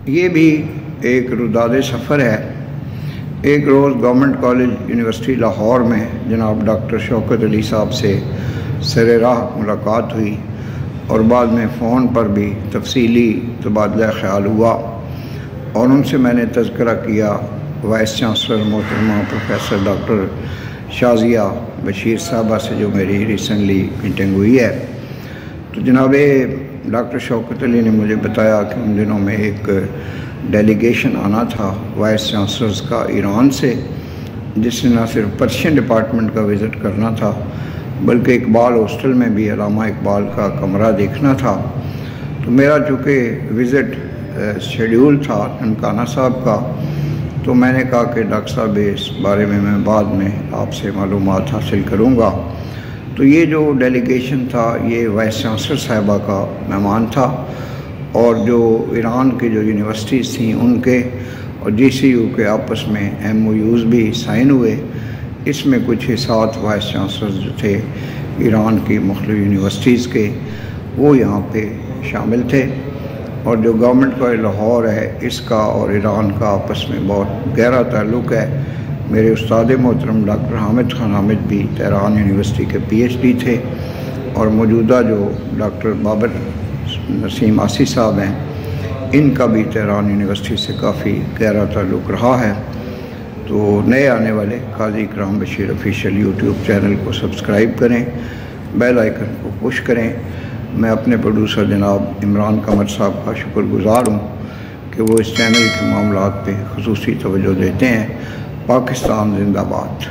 یہ بھی ایک روداد سفر ہے۔ ایک روز گورنمنٹ کالج یونیورسٹی لاہور میں جناب ڈاکٹر شوکت علی صاحب سے سر راہ ملاقات ہوئی اور بعد میں فون پر بھی تفصیلی تبادلہ خیال ہوا، اور ان سے میں نے تذکرہ کیا وائس چانسلر محترمہ پروفیسر ڈاکٹر شازیہ بشیر صاحبہ سے جو میری ریسنٹلی میٹنگ ہوئی ہے۔ تو جناب ڈاکٹر شوکت علی نے مجھے بتایا کہ ان دنوں میں ایک ڈیلیگیشن آنا تھا وائس چانسلرز کا ایران سے، جس نے نہ صرف پرشین ڈپارٹمنٹ کا وزٹ کرنا تھا بلکہ اقبال ہاسٹل میں بھی علامہ اقبال کا کمرہ دیکھنا تھا۔ تو میرا چونکہ وزٹ شیڈیول تھا ننکانہ صاحب کا، تو میں نے کہا کہ ڈاکٹر صاحب اس بارے میں بعد میں آپ سے معلومات حاصل کروں گا۔ تو یہ جو ڈیلیگیشن تھا یہ وائس چانسلر صاحبہ کا مہمان تھا، اور جو ایران کے جو یونیورسٹیز تھیں ان کے اور جی سی یو کے آپس میں ایم او یوز بھی سائن ہوئے۔ اس میں کچھ 7 وائس چانسلرز جو تھے ایران کی مختلف یونیورسٹیز کے، وہ یہاں پہ شامل تھے، اور جو گورنمنٹ کالج لاہور ہے اس کا اور ایران کا آپس میں بہت گہرا تعلق ہے۔ میرے استاد محترم ڈاکٹر حامد خان حامد بھی تہران یونیورسٹی کے پی ایچ ڈی تھے، اور موجودہ جو ڈاکٹر بابر نسیم آسی صاحب ہیں ان کا بھی تہران یونیورسٹی سے کافی گہرا تعلق رہا ہے۔ تو نئے آنے والے قاضی اکرام بشیر آفیشیل یوٹیوب چینل کو سبسکرائب کریں، بیل آئیکن کو پش کریں۔ میں اپنے پروڈیوسر جناب عمران قمر صاحب کا شکر گزار ہوں کہ وہ اس چینل کے معاملات پہ خصوصی توجہ دیتے ہیں۔ پاکستان زندہ باد۔